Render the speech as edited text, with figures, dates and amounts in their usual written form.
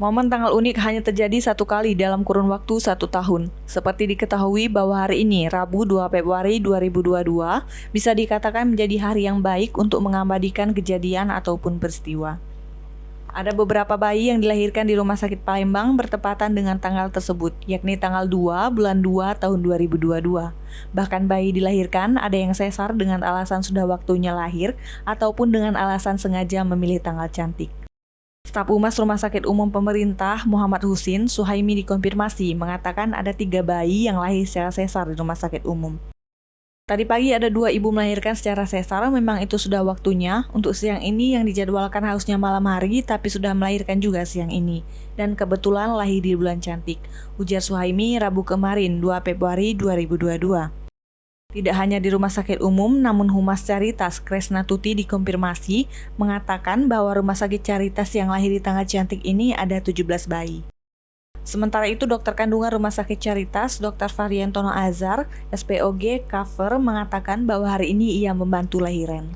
Momen tanggal unik hanya terjadi satu kali dalam kurun waktu 1 tahun. Seperti diketahui bahwa hari ini, Rabu 2 Februari 2022, bisa dikatakan menjadi hari yang baik untuk mengabadikan kejadian ataupun peristiwa. Ada beberapa bayi yang dilahirkan di Rumah Sakit Palembang bertepatan dengan tanggal tersebut, yakni tanggal 2 bulan 2 tahun 2022. Bahkan bayi dilahirkan ada yang sesar dengan alasan sudah waktunya lahir ataupun dengan alasan sengaja memilih tanggal cantik. Staf Humas Rumah Sakit Umum Pemerintah Muhammad Husin Suhaimi dikonfirmasi mengatakan ada 3 bayi yang lahir secara sesar di Rumah Sakit Umum. Tadi pagi ada 2 ibu melahirkan secara sesar, memang itu sudah waktunya. Untuk siang ini yang dijadwalkan harusnya malam hari, tapi sudah melahirkan juga siang ini. Dan kebetulan lahir di bulan cantik, ujar Suhaimi Rabu kemarin 2 Februari 2022. Tidak hanya di Rumah Sakit Umum, namun Humas Caritas Kresna Tuti dikonfirmasi mengatakan bahwa Rumah Sakit Caritas yang lahir di tanggal cantik ini ada 17 bayi. Sementara itu, dokter kandungan Rumah Sakit Caritas, Dr. Variantono Azhar, SPOG Cover, mengatakan bahwa hari ini ia membantu lahiran.